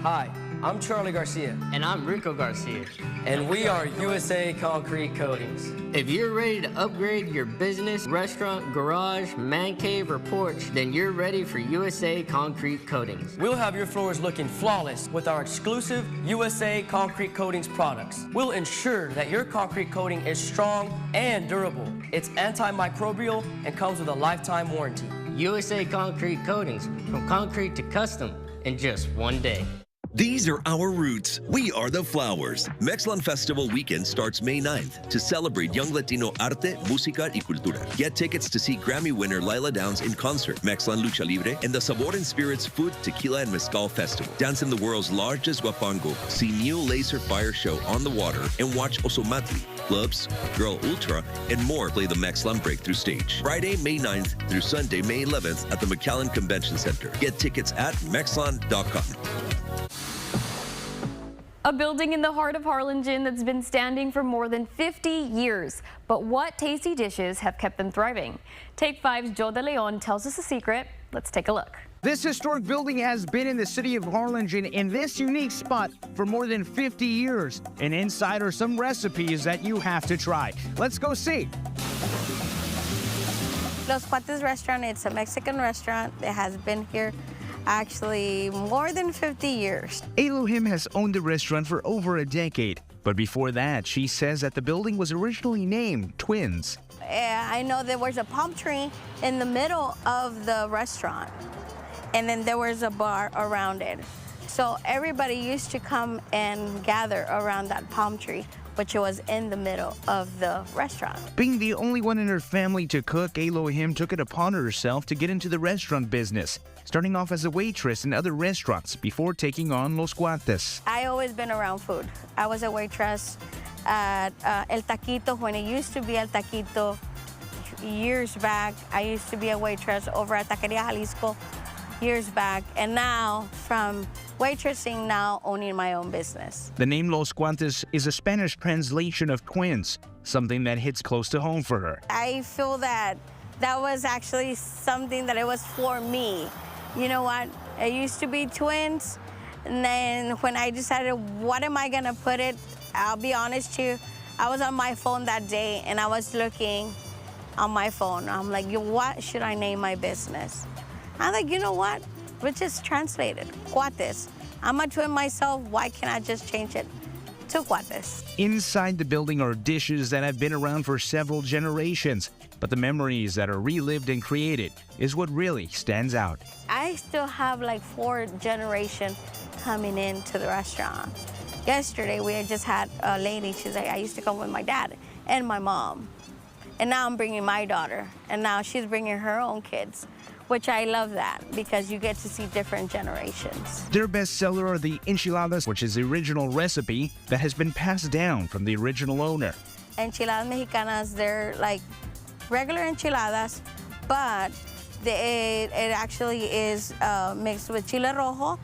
Hi, I'm Charlie Garcia. And I'm Rico Garcia. And we are USA Concrete Coatings. If you're ready to upgrade your business, restaurant, garage, man cave, or porch, then you're ready for USA Concrete Coatings. We'll have your floors looking flawless with our exclusive USA Concrete Coatings products. We'll ensure that your concrete coating is strong and durable. It's antimicrobial and comes with a lifetime warranty. USA Concrete Coatings, from concrete to custom in just one day. These are our roots. We are the Flowers. Mexlan Festival weekend starts May 9th to celebrate young Latino arte, música y cultura. Get tickets to see Grammy winner Lila Downs in concert, Mexlan Lucha Libre, and the Sabor and Spirits Food, Tequila, and Mezcal Festival. Dance in the world's largest guapango, see new laser fire show on the water, and watch Osomatli, clubs, Girl Ultra, and more play the Mexlan Breakthrough Stage. Friday, May 9th through Sunday, May 11th at the McAllen Convention Center. Get tickets at Mexlan.com. A building in the heart of Harlingen that's been standing for more than 50 years. But what tasty dishes have kept them thriving? Take 5's Joe De Leon tells us the secret. Let's take a look. This historic building has been in the city of Harlingen in this unique spot for more than 50 years. And inside are some recipes that you have to try. Let's go see. Los Cuates restaurant, it's a Mexican restaurant that has been here actually more than 50 years. Elohim has owned the restaurant for over a decade. But before that, she says that the building was originally named Twins. I know there was a palm tree in the middle of the restaurant, and then there was a bar around it. So everybody used to come and gather around that palm tree, which was in the middle of the restaurant. Being the only one in her family to cook, Elohim took it upon herself to get into the restaurant business, starting off as a waitress in other restaurants before taking on Los Cuates. I always been around food. I was a waitress at El Taquito when it used to be El Taquito years back. I used to be a waitress over at Taqueria Jalisco years back, and now from waitressing, now owning my own business. The name Los Cuates is a Spanish translation of twins, something that hits close to home for her. I feel that that was actually something that it was for me. You know what? It used to be twins, and then when I decided, what am I gonna put it? I'll be honest to you, I was on my phone that day and I was looking on my phone. I'm like, what should I name my business? I'm like, you know what? We just translate it, Cuates. I'm a twin myself, why can't I just change it to Cuates? Inside the building are dishes that have been around for several generations, but the memories that are relived and created is what really stands out. I still have like 4 generations coming into the restaurant. Yesterday, we had just had a lady, she's like, I used to come with my dad and my mom. And now I'm bringing my daughter, and now she's bringing her own kids, which I love that because you get to see different generations. Their bestseller are the enchiladas, which is the original recipe that has been passed down from the original owner. Enchiladas Mexicanas, they're like regular enchiladas, but it actually is mixed with chile rojo,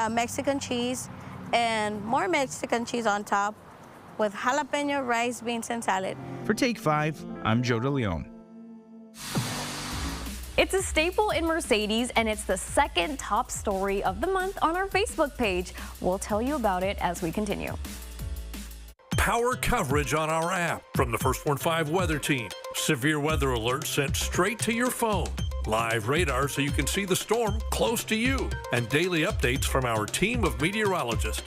Mexican cheese, and more Mexican cheese on top with jalapeno, rice, beans, and salad. For Take 5, I'm Joe De Leon. It's a staple in Mercedes, and it's the second top story of the month on our Facebook page. We'll tell you about it as we continue. Power coverage on our app from the First Warn 5 weather team. Severe weather alerts sent straight to your phone. Live radar so you can see the storm close to you. And daily updates from our team of meteorologists.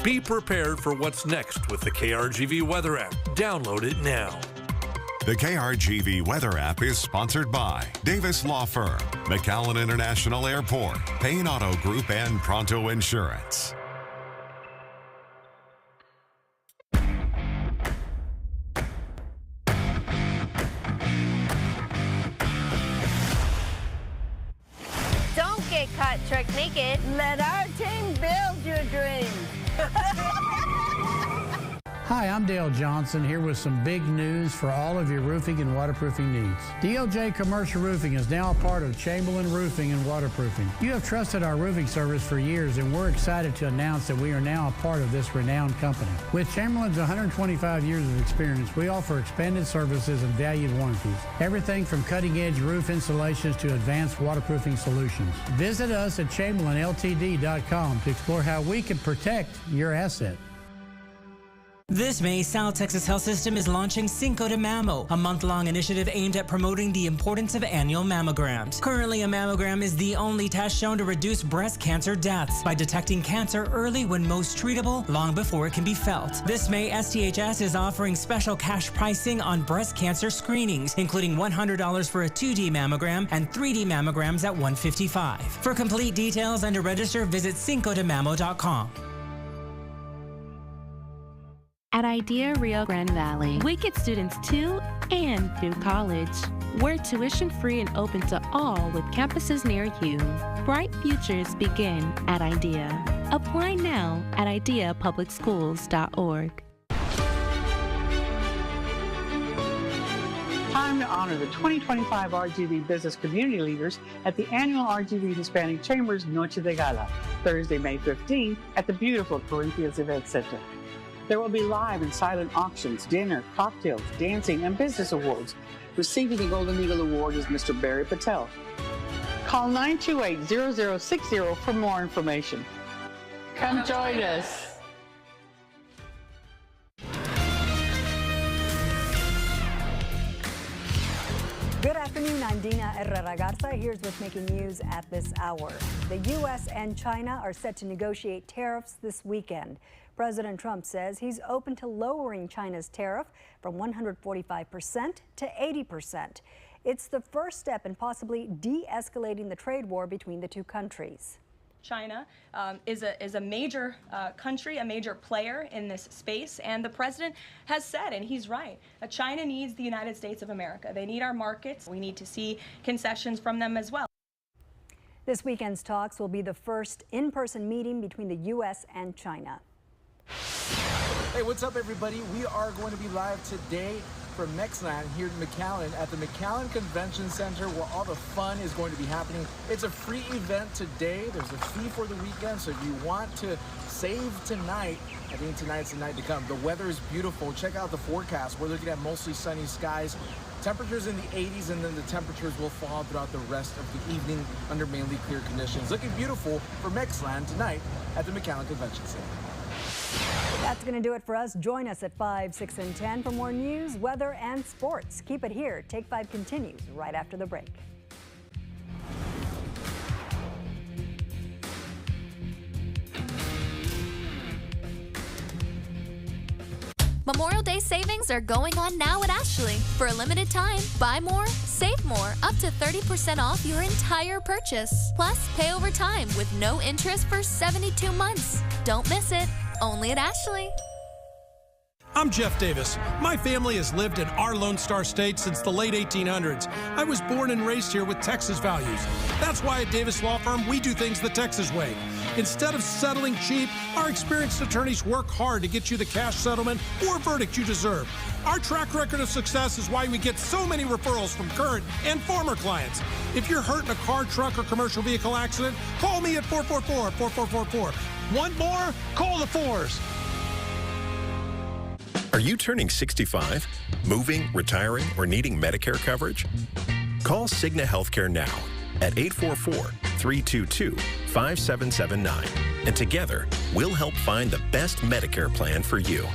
Be prepared for what's next with the KRGV Weather app. Download it now. The KRGV Weather app is sponsored by Davis Law Firm, McAllen International Airport, Payne Auto Group, and Pronto Insurance. Don't get caught truck naked. Let our team build your dreams. Hi, I'm Dale Johnson here with some big news for all of your roofing and waterproofing needs. DLJ Commercial Roofing is now a part of Chamberlain Roofing and Waterproofing. You have trusted our roofing service for years, and we're excited to announce that we are now a part of this renowned company. With Chamberlain's 125 years of experience, we offer expanded services and valued warranties. Everything from cutting-edge roof installations to advanced waterproofing solutions. Visit us at ChamberlainLTD.com to explore how we can protect your asset. This May, South Texas Health System is launching Cinco de Mammo, a month-long initiative aimed at promoting the importance of annual mammograms. Currently, a mammogram is the only test shown to reduce breast cancer deaths by detecting cancer early when most treatable, long before it can be felt. This May, STHS is offering special cash pricing on breast cancer screenings, including $100 for a 2D mammogram and 3D mammograms at $155. For complete details and to register, visit CincoDeMammo.com. At IDEA Rio Grande Valley, we get students to and through college. We're tuition-free and open to all with campuses near you. Bright futures begin at IDEA. Apply now at ideapublicschools.org. Time to honor the 2025 RGV Business Community Leaders at the annual RGV Hispanic Chambers Noche de Gala, Thursday, May 15th at the beautiful Corinthians Event Center. There will be live and silent auctions, dinner, cocktails, dancing, and business awards. Receiving the Golden Eagle Award is Mr. Barry Patel. Call 928-0060 for more information. Come join us. Good afternoon, I'm Dina Herrera Garza. Here's what's making news at this hour. The U.S. and China are set to negotiate tariffs this weekend. President Trump says he's open to lowering China's tariff from 145% to 80%. It's the first step in possibly de-escalating the trade war between the two countries. China is a major country, a major player in this space, and the president has said, and he's right, China needs the United States of America. They need our markets. We need to see concessions from them as well. This weekend's talks will be the first in-person meeting between the U.S. and China. Hey, what's up, everybody? We are going to be live today from MexLand here in McAllen at the McAllen Convention Center, where all the fun is going to be happening. It's a free event today. There's a fee for the weekend, so if you want to save tonight, I think tonight's the night to come. The weather is beautiful. Check out the forecast. We're looking at mostly sunny skies. Temperatures in the 80s, and then the temperatures will fall throughout the rest of the evening under mainly clear conditions. Looking beautiful for MexLand tonight at the McAllen Convention Center. That's going to do it for us. Join us at 5, 6, and 10 for more news, weather, and sports. Keep it here. Take 5 continues right after the break. Memorial Day savings are going on now at Ashley. For a limited time, buy more, save more, up to 30% off your entire purchase. Plus, pay over time with no interest for 72 months. Don't miss it. Only at Ashley. I'm Jeff Davis. My family has lived in our Lone Star State since the late 1800s. I was born and raised here with Texas values. That's why at Davis Law Firm, we do things the Texas way. Instead of settling cheap, our experienced attorneys work hard to get you the cash settlement or verdict you deserve. Our track record of success is why we get so many referrals from current and former clients. If you're hurt in a car, truck, or commercial vehicle accident, call me at 444-4444. Want more? Call the 4s. Are you turning 65, moving, retiring, or needing Medicare coverage? Call Cigna Healthcare now at 844-322-5779. And together, we'll help find the best Medicare plan for you.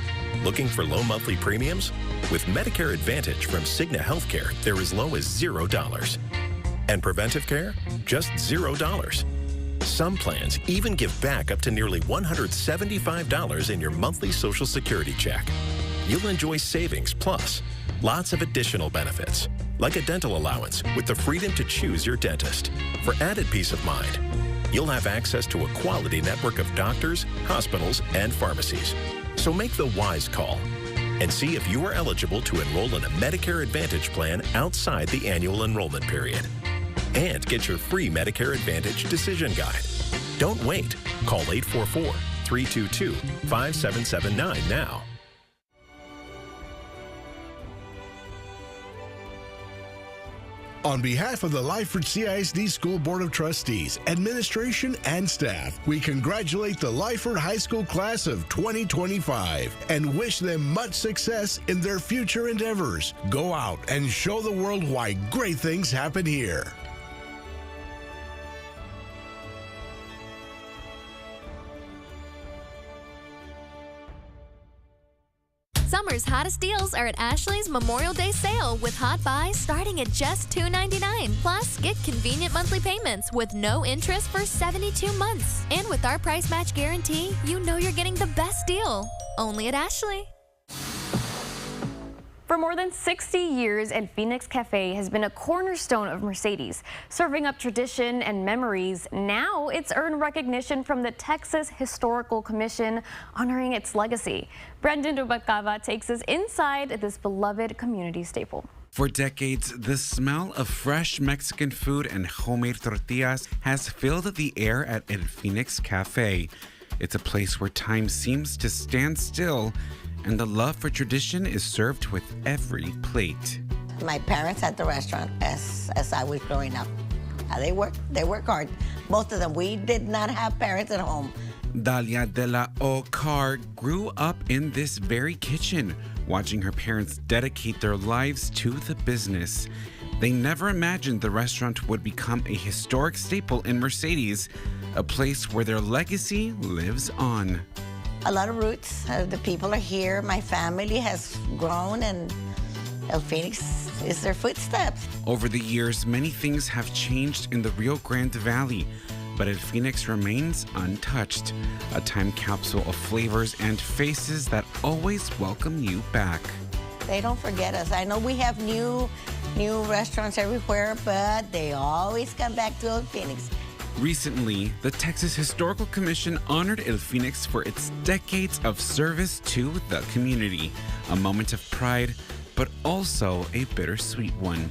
Looking for low monthly premiums? With Medicare Advantage from Cigna Healthcare, they're as low as $0. And preventive care? Just $0. Some plans even give back up to nearly $175 in your monthly Social Security check. You'll enjoy savings plus lots of additional benefits, like a dental allowance with the freedom to choose your dentist. For added peace of mind, you'll have access to a quality network of doctors, hospitals, and pharmacies. So make the wise call and see if you are eligible to enroll in a Medicare Advantage plan outside the annual enrollment period. And get your free Medicare Advantage decision guide. Don't wait. Call 844-322-5779 now. On behalf of the Lyford CISD School Board of Trustees, administration, and staff, we congratulate the Lyford High School class of 2025 and wish them much success in their future endeavors. Go out and show the world why great things happen here. Summer's hottest deals are at Ashley's Memorial Day sale with hot buys starting at just $2.99. Plus, get convenient monthly payments with no interest for 72 months. And with our price match guarantee, you know you're getting the best deal. Only at Ashley. For more than 60 years, El Phoenix Cafe has been a cornerstone of Mercedes, serving up tradition and memories. Now it's earned recognition from the Texas Historical Commission, honoring its legacy. Brendan Rubalcaba takes us inside this beloved community staple. For decades, the smell of fresh Mexican food and homemade tortillas has filled the air at El Phoenix Cafe. It's a place where time seems to stand still, and the love for tradition is served with every plate. My parents had the restaurant as I was growing up. They work hard. Most of them. We did not have parents at home. Dalia de la Ocar grew up in this very kitchen, watching her parents dedicate their lives to the business. They never imagined the restaurant would become a historic staple in Mercedes, a place where their legacy lives on. A lot of roots. The people are here. My family has grown, and El Phoenix is their footsteps. Over the years, many things have changed in the Rio Grande Valley, but El Phoenix remains untouched, a time capsule of flavors and faces that always welcome you back. They don't forget us. I know we have new restaurants everywhere, but they always come back to El Phoenix. Recently, the Texas Historical Commission honored El Phoenix for its decades of service to the community, a moment of pride, but also a bittersweet one.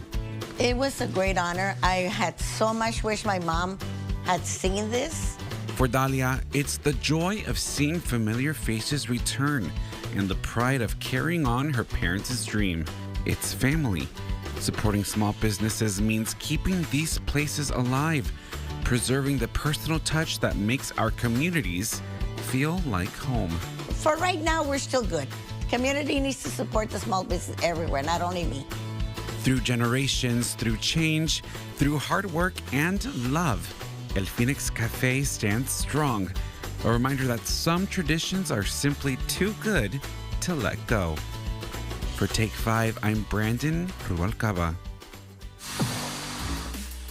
It was a great honor. I had so much wish my mom had seen this. For Dalia, it's the joy of seeing familiar faces return and the pride of carrying on her parents' dream. It's family. Supporting small businesses means keeping these places alive, preserving the personal touch that makes our communities feel like home. For right now, we're still good. Community needs to support the small business everywhere, not only me. Through generations, through change, through hard work and love, El Phoenix Cafe stands strong. A reminder that some traditions are simply too good to let go. For Take 5, I'm Brandon Rubalcaba.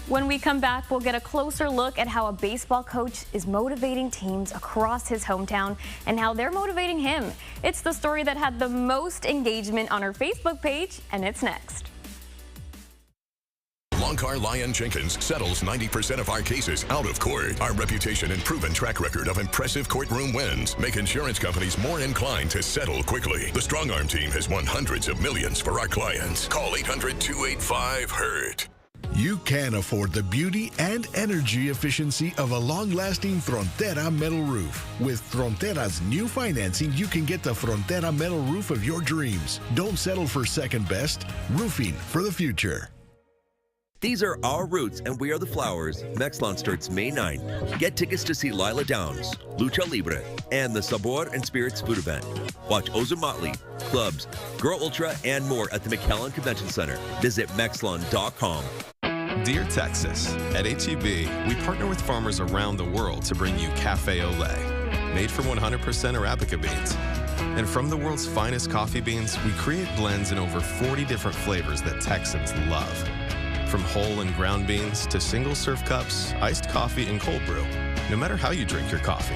When we come back, we'll get a closer look at how a baseball coach is motivating teams across his hometown and how they're motivating him. It's the story that had the most engagement on our Facebook page, and it's next. Longcar Lyon Jenkins settles 90% of our cases out of court. Our reputation and proven track record of impressive courtroom wins make insurance companies more inclined to settle quickly. The Strong Arm team has won hundreds of millions for our clients. Call 800-285-HURT. You can afford the beauty and energy efficiency of a long-lasting Frontera metal roof. With Frontera's new financing, you can get the Frontera metal roof of your dreams. Don't settle for second best. Roofing for the future. These are our roots, and we are the Flowers. Mexlon starts May 9th. Get tickets to see Lila Downs, Lucha Libre, and the Sabor and Spirits food event. Watch Oza Motley, clubs, Girl Ultra, and more at the McAllen Convention Center. Visit Mexlon.com. Dear Texas, at HEB, we partner with farmers around the world to bring you Cafe Olé, made from 100% Arabica beans. And from the world's finest coffee beans, we create blends in over 40 different flavors that Texans love. From whole and ground beans to single-serve cups, iced coffee, and cold brew, No matter how you drink your coffee,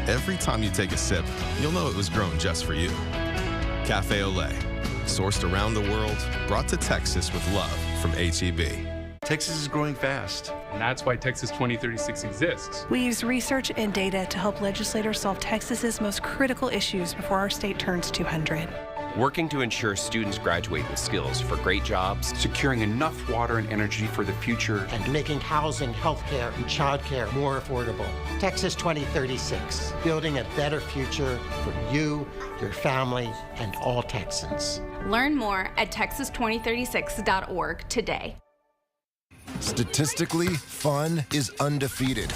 every time you take a sip, you'll know it was grown just for you. Cafe Olé, sourced around the world, brought to Texas with love from H-E-B. Texas is growing fast, and that's why Texas 2036 exists. We use research and data to help legislators solve Texas's most critical issues before our state turns 200. Working to ensure students graduate with skills for great jobs, Securing enough water and energy for the future, and making housing, healthcare, and childcare more affordable. Texas 2036, building a better future for you, your family, and all Texans. Learn more at texas2036.org today. Statistically, fun is undefeated.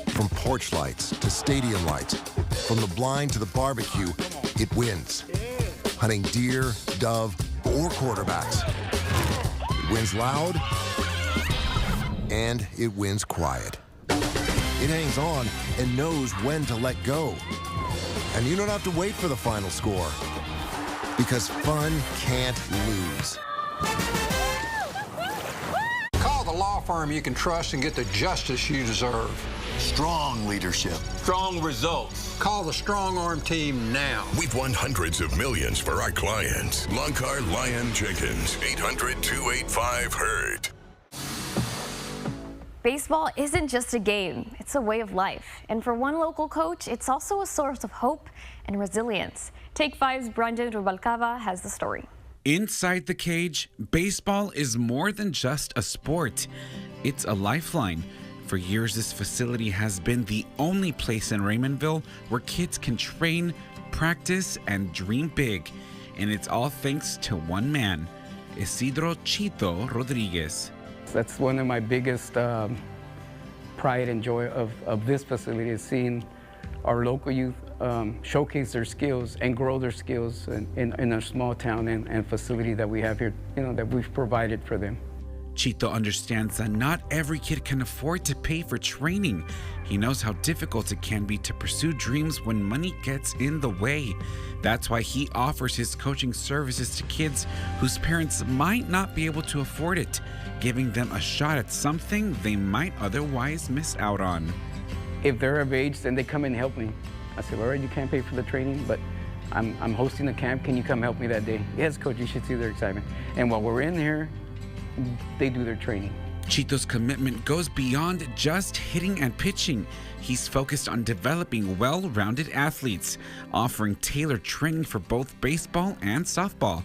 From porch lights to stadium lights, from the blind to the barbecue, it wins. Hunting deer, dove, or quarterbacks. It wins loud, and it wins quiet. It hangs on and knows when to let go. And you don't have to wait for the final score, because fun can't lose. Call the law firm you can trust and get the justice you deserve. Strong leadership. Strong results. Call the Strong Arm Team now. We've won hundreds of millions for our clients. Loncar, Lyon, Jenkins, 800-285-HURT. Baseball isn't just a game, it's a way of life. And for one local coach, it's also a source of hope and resilience. Take 5's Brandon Rubalcaba has the story. Inside the cage, baseball is more than just a sport. It's a lifeline. For years, this facility has been the only place in Raymondville where kids can train, practice, and dream big. And it's all thanks to one man, Isidro Chito Rodriguez. That's one of my biggest pride and joy of this facility, is seeing our local youth showcase their skills and grow their skills in a small town and facility that we have here, that we've provided for them. Chito understands that not every kid can afford to pay for training. He knows how difficult it can be to pursue dreams when money gets in the way. That's why he offers his coaching services to kids whose parents might not be able to afford it, giving them a shot at something they might otherwise miss out on. If they're of age, then they come and help me. I said, all right, you can't pay for the training, but I'm hosting a camp. Can you come help me that day? Yes, coach, you should see their excitement. And while we're in here, they do their training. Chito's commitment goes beyond just hitting and pitching. He's focused on developing well-rounded athletes, offering tailored training for both baseball and softball.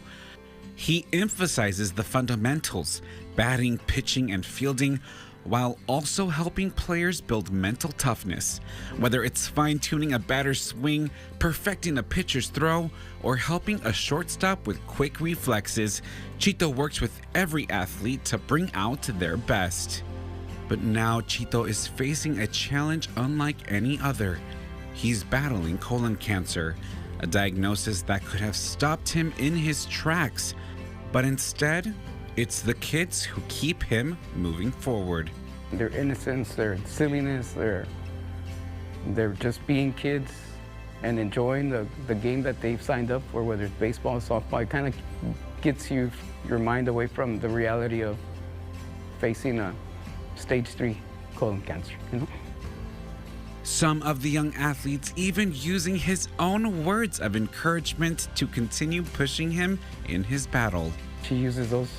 He emphasizes the fundamentals, batting, pitching, and fielding, while also helping players build mental toughness. Whether it's fine-tuning a batter's swing, perfecting a pitcher's throw, or helping a shortstop with quick reflexes, Chito works with every athlete to bring out their best. But now Chito is facing a challenge unlike any other. He's battling colon cancer, a diagnosis that could have stopped him in his tracks. But instead, it's the kids who keep him moving forward. Their innocence, their silliness, they're just being kids and enjoying the game that they've signed up for, whether it's baseball or softball. It kind of gets your mind away from the reality of facing a stage 3 colon cancer, Some of the young athletes even using his own words of encouragement to continue pushing him in his battle. She uses those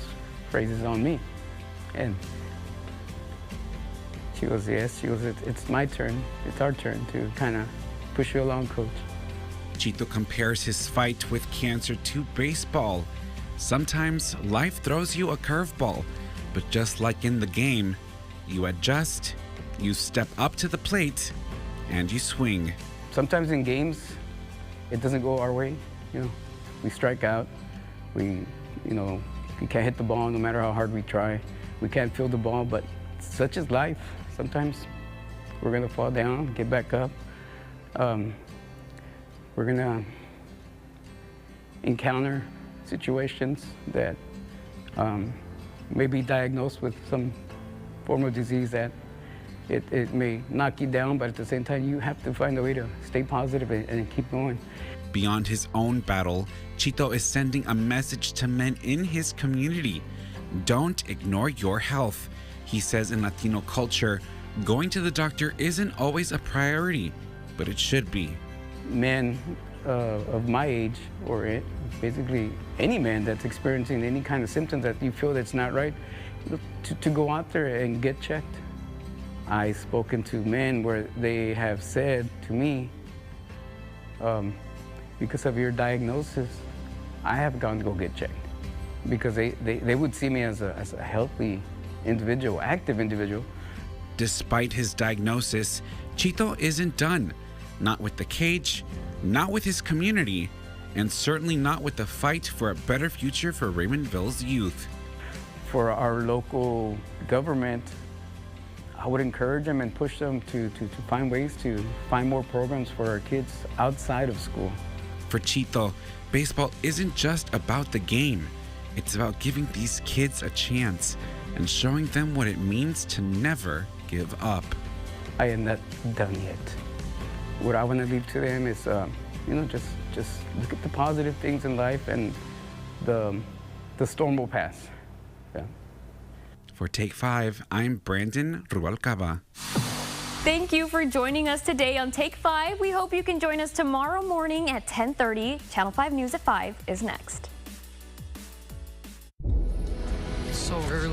phrases on me, and she goes, yes, she goes, it's my turn, it's our turn to kind of push you along, coach. Chito compares his fight with cancer to baseball. Sometimes life throws you a curveball, but just like in the game, you adjust, you step up to the plate, and you swing. Sometimes in games, it doesn't go our way. We strike out. We can't hit the ball no matter how hard we try. We can't field the ball, but such is life. Sometimes we're gonna fall down, get back up. We're gonna encounter situations that may be diagnosed with some form of disease that it may knock you down, but at the same time, you have to find a way to stay positive and keep going. Beyond his own battle, Chito is sending a message to men in his community. Don't ignore your health. He says in Latino culture, Going to the doctor isn't always a priority, but it should be. Men of my age, or basically any man that's experiencing any kind of symptoms that you feel that's not right, to go out there and get checked. I've spoken to men where they have said to me, because of your diagnosis, I have gone to go get checked. Because they would see me as a healthy individual, active individual. Despite his diagnosis, Chito isn't done. Not with the cage, not with his community, and certainly not with the fight for a better future for Raymondville's youth. For our local government, I would encourage them and push them to find ways to find more programs for our kids outside of school. For Chito, baseball isn't just about the game. It's about giving these kids a chance and showing them what it means to never give up. I am not done yet. What I want to leave to them is, just look at the positive things in life, and the storm will pass. Yeah. For Take 5, I'm Brandon Rubalcaba. Thank you for joining us today on Take 5. We hope you can join us tomorrow morning at 10:30. Channel 5 News at 5 is next. So early.